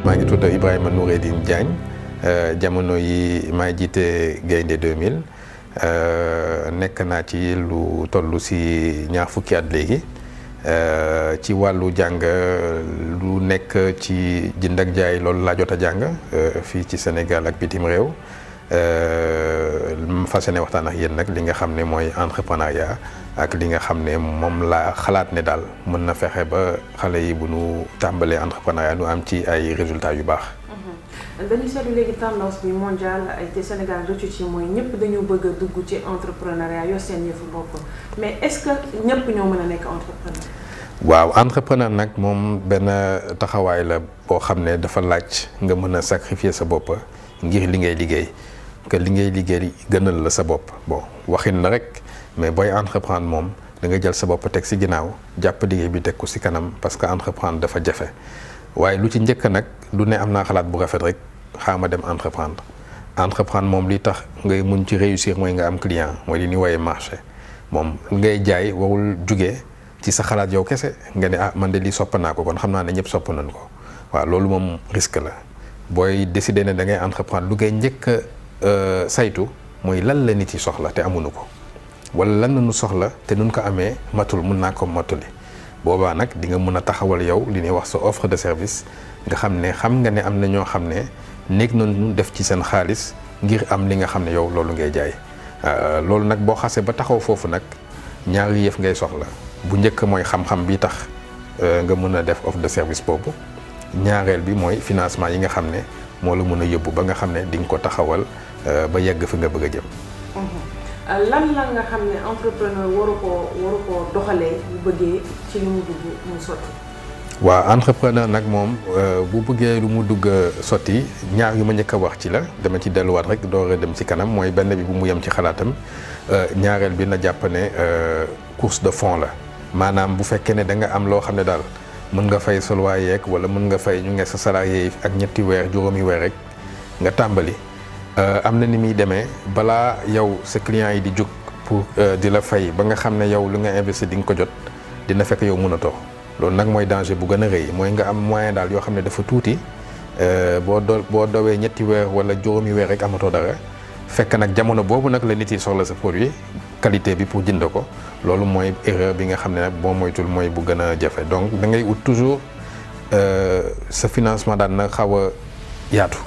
maa ngi tudd Ibrahima Noureddine Diagne jamono yi maa jiite Gaynde 2000 nekk naa ci lu toll si ñaar fukki at léegi ci wàllu jàng lu nekk ci jënd ak jaay loolu laa jot a jàng fii ci Sénégal ak bitim réew fas yéene waxtaan ak yéen nag li nga xam ne mooy entrepreneuriat ak li nga xam ne moom laa xalaat ne daal mën na fexe ba xale yi bu nu tàmbalee entrepreneuriat nu am ci ay résultats yu baax. dañu seetlu léegi tendance bi mondiale ay te Sénégal rëccu ci mooy ñëpp dañoo bëgg a dugg ci entrepreneuriat yor seen yëfu bopp mais est-ce que ñëpp ñoo mën a nekk entrepreneur. waaw entrepreneur nag moom benn taxawaay la boo xam ne dafa laaj nga mën a sacrifier sa bopp ngir li ngay liggéey que li ngay liggéey gënal la sa bopp bon waxin la rek mais booy entreprendre moom da nga jël sa bopp teg si ginnaaw jàpp liggéey bi teg ko si kanam parce que entreprendre dafa jafe. waaye lu ci njëkk nag du ne am naa xalaat bu rafet rek xaama dem entreprendre moom li tax ngay mun ci réussir mooy nga am client mooy li ñuy woowee marché moom ngay jaay warul jugee ci sa xalaat yow kese nga ne ah man de lii sopp naa ko kon xam naa ne ñëpp sopp nañ ko waaw loolu moom risque la booy décider ne da ngay entreprendre lu ngay njëkk a saytu mooy lan la nit yi soxla te amuñu ko wala lan la ñu soxla te nun ko amee matul mun naa ko matuli boobaa nag di nga mën a taxawal yow li ñuy wax sa offre de service nga xam ne am na ñoo xam ne nekk nañu def ci seen xaalis ngir am li nga xam ne yow loolu ngay jaay loolu nag boo xasee ba taxaw foofu nag ñaari yëf ngay soxla bu njëkk mooy xam-xam bi tax nga mën a def offre de service boobu ñaareel bi mooy financement yi nga xam ne moo la mën a yóbbu ba nga xam ne di nga ko taxawal ba yegg fi nga bëgg a jëm. lan la nga xam ne entrepreneur waru koo doxalee bu bëggee ci li mu dugg mu sotti. waaw entrepreneur nag moom bu bëggee lu mu dugg sotti ñaar yu ma njëkk a wax ci la dama ci delluwaat rek door a dem ci kanam mooy benn bi bu mu yem ci xalaatam ñaareel bi na jàpp ne course de fond la maanaam bu fekkee ne da nga am loo xam ne daal mën nga fay sa loyer yeeg wala mën nga fay ñu nge sa salarié yi ak ñetti weer juróomi weer rek nga tàmbali. am na ni muy demee balaa yow sa client yi di jóg pour di la fay ba nga xam ne yow lu nga investir di nga ko jot dina fekk yow mënatoo loolu nag mooy danger bu gën a rëy mooy nga am moyen daal yoo xam ne dafa tuuti boo dowee ñetti weer wala juróomi weer rek amatoo dara fekk nag jamono boobu nag la nit yi soxla sa produit qualité bi pour jënd ko loolu mooy erreur bi nga xam ne nag boo moytul mooy bu gën a jafe donc da ngay ut toujours sa financement daal na xaw a yaatu.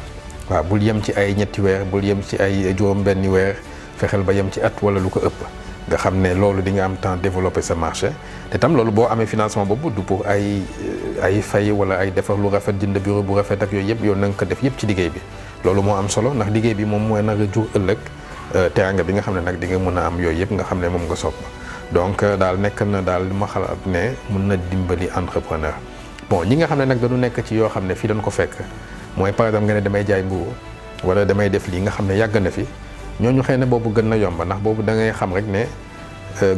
waaw bul yem ci ay ñetti weer bul yem ci ay juróom benni weer fexeel ba yem ci at wala lu ko ëpp nga xam ne loolu di nga am temps développer sa marché te tam loolu boo amee financement boobu du pour ay fay wala ay defar lu rafet jënd bureau bu rafet ak yooyu yëpp yow na nga ko def yëpp ci liggéey bi loolu moo am solo ndax liggéey bi moom mooy nar a jur ëllëg teranga bi nga xam ne nag di nga mën a am yooyu yëpp nga xam ne moom nga sopp donc daal nekk na daal li ma xalaat ne mën na dimbali entrepreneur bon ñi nga xam ne nag dañu nekk ci yoo xam ne fii dañ ko fekk mooy par exemple nga ne damay jaay mburu wala damay def lii nga xam ne yàgg na fi ñooñu xëy na boobu gën na yomb ndax boobu da ngay xam rek ne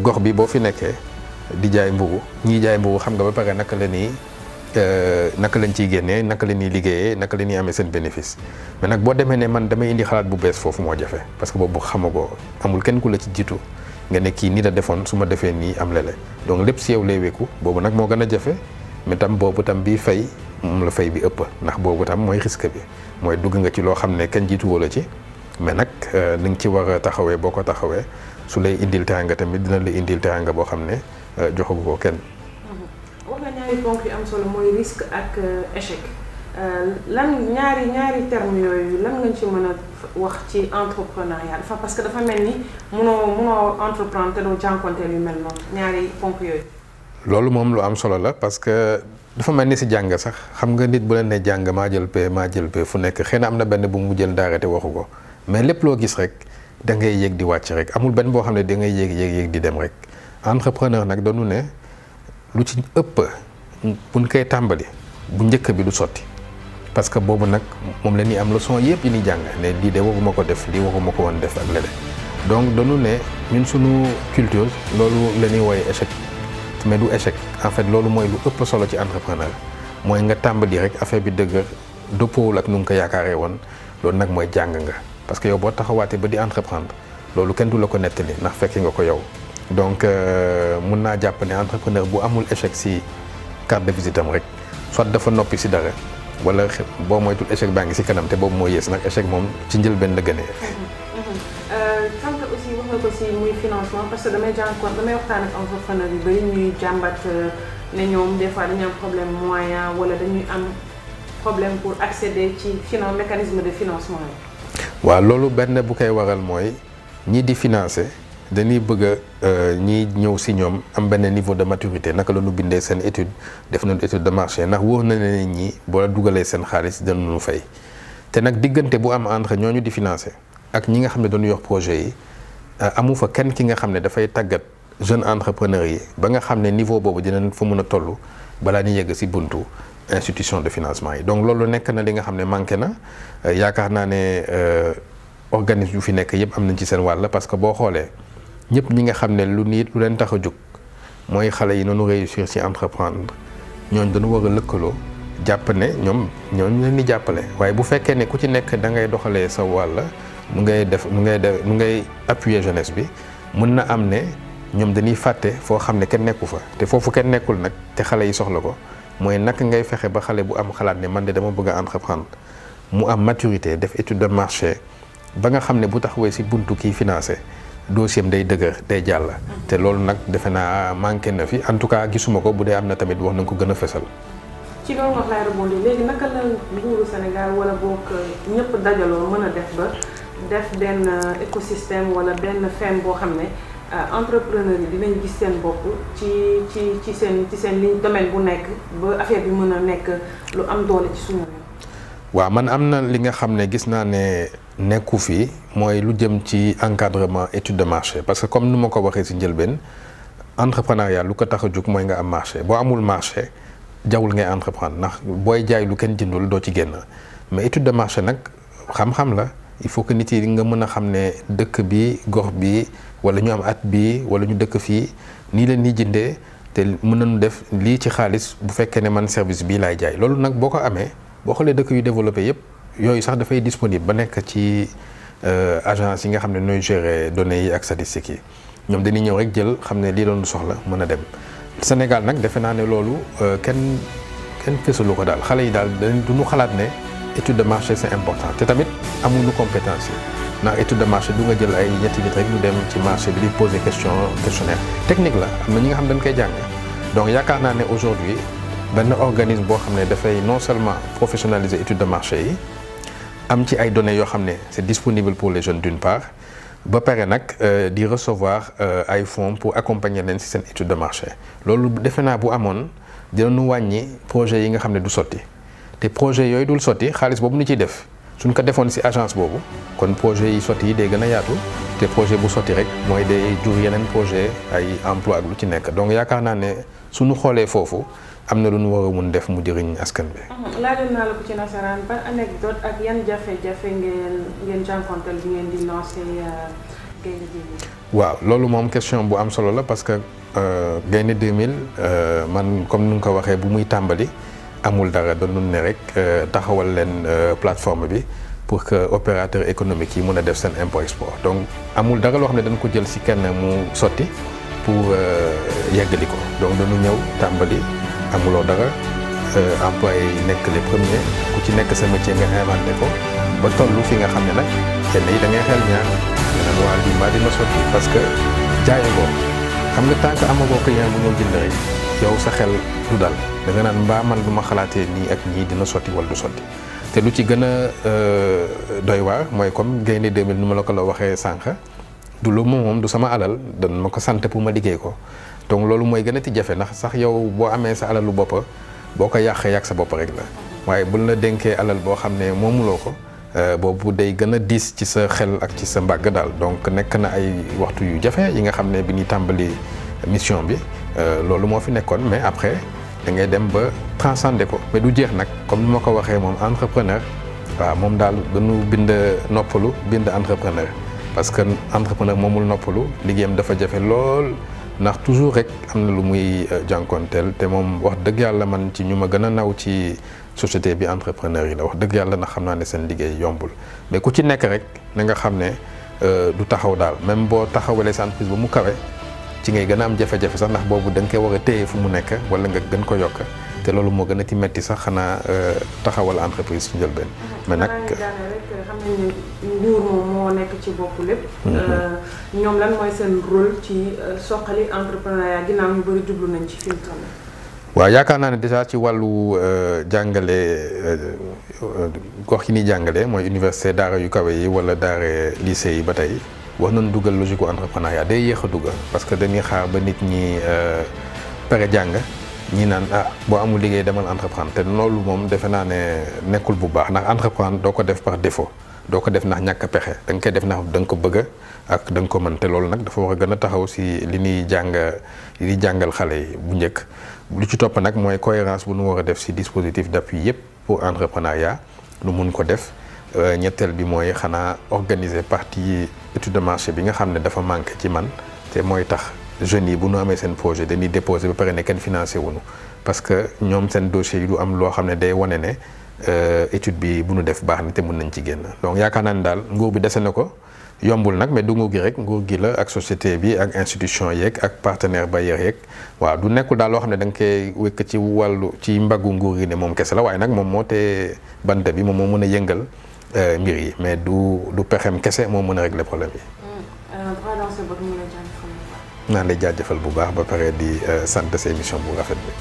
gox bi boo fi nekkee di jaay mburu ñii jaay mburu xam nga ba pare naka lañ ciy génnee naka la ñuy liggéeyee naka la ñuy amee seen bénéfice mais nag boo demee ne man damay indi xalaat bu bees foofu moo jafe parce que boobu xamagoo amul kenn ku la ci jiitu nga ne kii nii la defoon su ma defee nii am lele donc lépp si yow lay wékku boobu nag moo gën a jafe mais tam boobu tam bii fay moom la fay bi ëpp ndax boobu tam mooy risque bi mooy dugg nga ci loo xam ne kenn jiituwoo la ci mais nag li nga ci war a taxawee boo ko taxawee su lay indil teranga tamit dina la indil teranga boo xam ne joxagu ko kenn. wax nga ñaari ponk yu am solo mooy risque ak échec lan ñaari termes yooyu lan nga ci mën a wax ci entrepreneuriat dafa parce que dafa mel ni mënoo entreprendre te doo jànkonteel yu mel noonu ñaari ponk yooyu. loolu moom lu am solo la parce que dafa mel ni si jàng sax xam nga nit bu leen ne jàng maa jël P fu nekk xëy na am na benn bu mu jël daara te waxu ko mais lépp loo gis rek da ngay yéeg di wàcc rek amul benn boo xam ne da ngay yéeg di dem rek entrepreneur nag dañu ne lu ci ëpp buñ koy tàmbali bu njëkk bi du sotti parce que boobu nag moom la ñuy am leçon yëpp yi ñuy jàng ne lii de waruma ko def lii waruma ko woon def ak leneen donc dañu ne ñun suñu culture loolu la ñuy wooye échec mais du échec en fait loolu mooy lu ëpp solo ci entrepreneur mooy nga tàmbali rek affaire bi dëgg dëppoowul ak nu nga ko yaakaaree woon loolu nag mooy jàng nga parce que yow boo taxawaatee ba di entreprendre loolu kenn du la ko nettali ndax fekki nga ko yow donc mun naa jàpp ne entrepreneur bu amul échec si carte de visite am rek soit dafa noppi si dara wala boo moytul échec baa ngi ci kanam te boobu moo yées nag échec moom ci njëlbeen la gënee. sànq aussi wax nga ko ci muy financement parce que damay waxtaan ak entrepreneur yu bari ñuy jàmbat ne ñoom des fois dañuy am problème moyen wala dañuy am problème pour accéder ci mécanisme de financement yi. waaw loolu benn bu koy waral mooy ñii di financer dañuy bëgg a ñiy ñëw ci ñoom am benn niveau de maturité naka la ñu bindee seen étude def nañu étude de marché ndax wóor na ne ñi boo dugalee seen xaalis danañu fay te nag diggante bu am entre ñooñu di financer ak ñi nga xam ne dañu yor projet yi amu fa kenn ki nga xam ne dafay tàggat jeune entrepreneur yi ba nga xam ne niveau boobu dinañ fa mën a toll balaa ñu yegg ci buntu institution de financement yi donc loolu nekk na li nga xam ne manqué na yaakaar naa ne organisme yu fi nekk yëpp am nañ ci seen wàll parce que boo xoolee ñëpp ñi nga xam ne lu leen tax a jóg mooy xale yi noonu réussir ci entreprendre ñooñ dañu war a lëkkaloo jàpp ne ñoom leen di jàppale waaye bu fekkee ne ku ci nekk da ngay doxalee sa wàll nu ngay appuyer jeunesse bi mën na am ne ñoom dañuy fàtte foo xam ne kenn nekku fa te foofu kenn nekkul nag te xale yi soxla ko mooy naka ngay fexe ba xale bu am xalaat ne man de dama bëgg a entreprendre mu am maturité def étude de marché ba nga xam ne bu taxawee ci buntu kii financé dossier am day dëgër day jàll. te loolu nag defe naa manqué na fi en tout cas gisuma ko bu dee am na tamit wax nañ ko gën a fësal. ci loolu wax laay rebondir léegi naka la nguuru Sénégal wala boog ñëpp dajaloo mën a def ba def benn écosystème wala benn femme boo xam ne entrepreneur yi dinañ gis seen bopp ci seen ligne domaine bu nekk ba affaire bi mën a nekk lu am doole ci suñu réew. waaw man am na li nga xam ne gis naa ne nekku fii mooy lu jëm ci encadrement étude de marché parce que comme ni ma ko waxee ci njëlbeen entrepreneuriat lu ko tax a jóg mooy nga am marché boo amul marché jawul ngay entreprendre ndax booy jaay lu kenn jëndul doo ci génn mais étude de marché nag xam-xam la il faut que nit yi nga mën a xam ne dëkk bi gox bi wala ñu am at bi wala ñu dëkk fii nii leen ni jëndee te mën nañu def lii ci xaalis bu fekkee ne man service bii laay jaay loolu nag boo ko amee boo xoolee dëkk yu développé yëpp yooyu sax dafay disponible ba nekk ci agence yi nga xam ne ñooy gérer données yi ak statistiques yi ñoom dañuy ñëw rek jël xam ne lii doon soxla mën a dem Sénégal nag defe naa ne loolu kenn fësalu ko daal xale yi daal du ñu xalaat ne étude de marché c'est important te tamit amuñu compétence yi ndax étude de marché du nga jël ay ñetti nit rek ñu dem ci marché bi di poser questionnaire technique la am na ñi nga xam dañ koy jàng donc yaakaar naa ne aujourd'hui benn organisme boo xam ne dafay non seulement professionnaliser étude de marché yi am ci ay données yoo xam ne c'est disponible pour les jeunes d'une part ba pare nag di recevoir ay fonds pour accompagner leen ci seen étude de marché loolu defe naa bu amoon dinañu wàññi projet yi nga xam ne du sotti te projet yooyu dul sotti xaalis boobu ni ciy def suñ ko defoon ci agence boobu kon projet yi sotti yi day gën a yaatu te projet bu sotti rek mooy day jur yeneen projet ay emploi ak lu ci nekk donc yaakaar naa ne suñu xoolee foofu am na lu ñu war a mun def mu jëriñ askan bi. laajoon naa la ko ci nasaraan ban anecdote ak yan jafe-jafe ngeen jànkonteel bi ngeen di lancer Gaïndé 2000. waaw loolu moom question bu am solo la parce que Gaïndé 2000 man comme ni nga ko waxee bu muy tàmbali amul dara doon ne rek taxawal leen plateforme bi pour que opérateur économique yi mën a def seen import export donc amul dara loo xam ne dañ ko jël ci kenn mu sotti pour yeggali ko donc dañu ñëw tàmbali. amuloo dara employé yi nekk les premiers ku ci nekk sa métier nga inventé ko ba tollu fi nga xam ne nag kenn yi da ngay xel ñaar yeneen waa lii mbaa dina sotti parce que jaaye ko xam nga tant que amagoo client bu ñëw jënd rek yow sa xel du dal da nga naan mbaa man du ma xalaatee nii ak ñii dina sotti wala du sotti te lu ci gën a doy waar mooy comme Gaïndé 2000 ni ma la ko la waxee sànq du lu moom du sama alal dan ma ko sant pour ma liggéey ko donc loolu mooy gën a ti jafe ndax sax yow boo amee sa alalu bopp boo ko yàqee yàq sa bopp rek la waaye buñ la dénkee alal boo xam ne moomuloo ko boobu day gën a diis ci sa xel ak ci sa mbàgg daal donc nekk na ay waxtu yu jafe yi nga xam ne bi ñuy tàmbali mission bi loolu moo fi nekkoon mais après da ngay dem ba transcender ko mais du jeex nag comme ni ma ko waxee moom entrepreneur waaw moom daal dañu bind noppalu bind entrepreneur parce que entrepreneur moomul noppalu liggéeyam dafa jafe lool ndax toujours rek am na lu muy jànkonteel te moom wax dëgg yàlla man ci ñu ma gën a naw ci société bi entrepreneur yi la wax dëgg yàlla ndax xam naa ne seen liggéey yombul mais ku ci nekk rek na nga xam ne du taxaw daal même boo taxawalee sa entreprise ba mu kawe ci ngay gën a am jafe-jafe sax ndax boobu da nga koy war a téye fu mu nekk wala nga gën ko yokk te loolu moo gën a ti metti sax xanaa taxawal entreprise ci njëlbeen. mais nag rek xam nañ ne nguur moom moo nekk ci bopp lépp. ñoom lan mooy seen rôle ci soqali entrepreneuriat ginnaaw ñu bëri jublu nañ ci fi mu toll. waaw yaakaar naa ne déjà ci wàllu jàngale gox yi ñuy jàngale mooy université daara yu kawe yi wala daara lycée yi ba tey wax nañ dugal logique entrepreneuriat day yéex a dugal parce que dañuy xaar ba nit ñi pare jàng ñi naan boo amul liggéey demal entreprendre te loolu moom defe naa ne nekkul bu baax ndax entreprendre doo ko def par défaut doo ko def ndax ñàkk a pexe da nga koy def ndax da nga ko bëgg ak da nga ko mën te loolu nag dafa war a gën a taxaw si li ñuy jàngal xale yi bu njëkk. lu ci topp nag mooy cohérence bu nu war a def si dispositif d'appui yépp pour entrepreneuriat lu mun ko def ñetteel bi mooy xanaa organiser partie étude de marché bi nga xam ne dafa manqué ci man te mooy tax jeunes yi bu nu amee seen projet dañuy déposer ba pare ne kenn financé wuñu parce que ñoom seen dossier yi du am loo xam ne day wane ne étude bi bu nu def baax na te mën nañ ci génn donc yaakaar naa ne daal nguur bi dese na ko yombul nag mais du nguur gi rek nguur gi la ak société bi ak institution yeeg ak partenaire bailleur yeeg waaw du nekkul daal loo xam ne da nga koy wékk ci wàllu ci mbaggu nguur gi ne moom kese la waaye nag moom moo te bante bi moom moo mën a yëngal mbir yi mais du pexem kese moo mën a régler problème yi. droit dans lay jaajëfal bu baax ba pare di sant sa émission bu rafet bi.